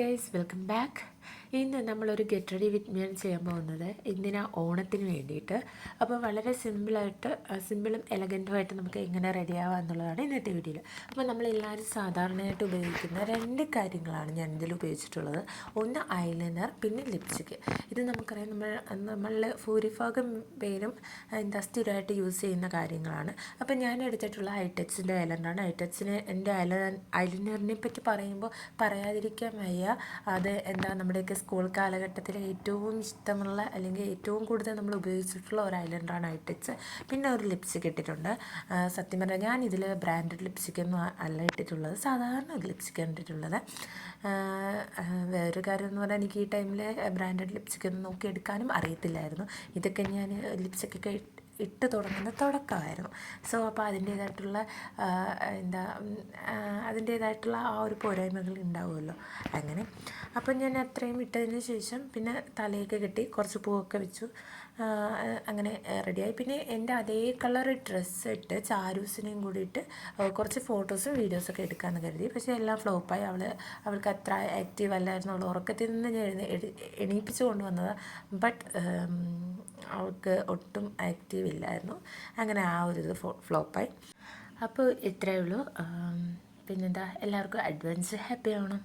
Guys, welcome back. ഇന്ന് നമ്മളൊരു get ready with me ചെയ്യാൻ പോകുന്നത് എന്തിനാ, ഓണത്തിന് വേണ്ടിയിട്ട്. അപ്പോൾ വളരെ സിമ്പിളും എലഗൻറ്റുമായിട്ട് നമുക്ക് എങ്ങനെ റെഡിയാവുക എന്നുള്ളതാണ് ഇന്നത്തെ വീഡിയോയിൽ. അപ്പോൾ നമ്മളെല്ലാവരും സാധാരണയായിട്ട് ഉപയോഗിക്കുന്ന രണ്ട് കാര്യങ്ങളാണ് ഞാൻ ഇതിൽ ഉപയോഗിച്ചിട്ടുള്ളത്. ഒന്ന് ഐലൈനർ, പിന്നെ ലിപ്സ്റ്റിക്ക്. ഇത് നമുക്കറിയാം, നമ്മളിൽ ഭൂരിഭാഗം പേരും സ്ഥിരമായിട്ട് യൂസ് ചെയ്യുന്ന കാര്യങ്ങളാണ്. അപ്പോൾ ഞാൻ എടുത്തിട്ടുള്ള ഐടെക്സിൻ്റെ ഐലൈനറാണ്. എൻ്റെ ഐലൈനറിനെ പറ്റി പറയുമ്പോൾ പറയാതിരിക്കാൻ വയ്യ. അത് നമ്മുടെയൊക്കെ സ്കൂൾ കാലഘട്ടത്തിൽ ഏറ്റവും ഇഷ്ടമുള്ള, അല്ലെങ്കിൽ ഏറ്റവും കൂടുതൽ നമ്മൾ ഉപയോഗിച്ചിട്ടുള്ള ഒരു ഐലൈനറാണ് ഐടെക്സ്. പിന്നെ ഒരു ലിപ്സ്റ്റിക് ഇട്ടിട്ടുണ്ട്. സത്യം പറഞ്ഞാൽ ഞാൻ ഇതിൽ ബ്രാൻഡഡ് ലിപ്സ്റ്റിക്കൊന്നും അല്ല ഇട്ടിട്ടുള്ളത്, സാധാരണ ഒരു ലിപ്സ്റ്റിക്കാണ് ഇട്ടിട്ടുള്ളത്. വേറൊരു കാര്യം എന്ന് പറഞ്ഞാൽ, എനിക്ക് ഈ ടൈമിൽ ബ്രാൻഡഡ് ലിപ്സ്റ്റിക്കൊന്നും നോക്കി എടുക്കാനും അറിയത്തില്ലായിരുന്നു. ഇതൊക്കെ ഞാൻ ലിപ്സ്റ്റിക്കൊക്കെ ഇട്ട് തുടങ്ങുന്ന തുടക്കമായിരുന്നു. സോ അപ്പോൾ അതിൻ്റേതായിട്ടുള്ള ആ ഒരു പോരായ്മകൾ ഉണ്ടാവുമല്ലോ. അങ്ങനെ അപ്പം ഞാൻ അത്രയും ഇട്ടതിന് ശേഷം പിന്നെ തലയൊക്കെ കെട്ടി കുറച്ച് പൂവൊക്കെ വെച്ചു. അങ്ങനെ റെഡിയായി. പിന്നെ എൻ്റെ അതേ കളർ ഡ്രസ്സ് ഇട്ട് ചാരൂസിനെയും കൂടിയിട്ട് കുറച്ച് ഫോട്ടോസും വീഡിയോസൊക്കെ എടുക്കാമെന്ന് കരുതി. പക്ഷേ എല്ലാം ഫ്ലോപ്പായി. അവൾക്ക് അത്ര ആക്റ്റീവ് അല്ലായിരുന്നു. അവൾ ഉറക്കത്തിൽ നിന്ന് ഞാൻ എണീപ്പിച്ച് കൊണ്ടുവന്നതാണ്. ബട്ട് അവൾക്ക് ഒട്ടും ആക്റ്റീവ് ഇല്ലായിരുന്നു. അങ്ങനെ ആ ഒരു ഇത് ഫ്ലോപ്പായി. അപ്പോൾ ഇത്രയേ ഉള്ളൂ. പിന്നെന്താ, എല്ലാവർക്കും അഡ്വാൻസ് ഹാപ്പി ആവണം.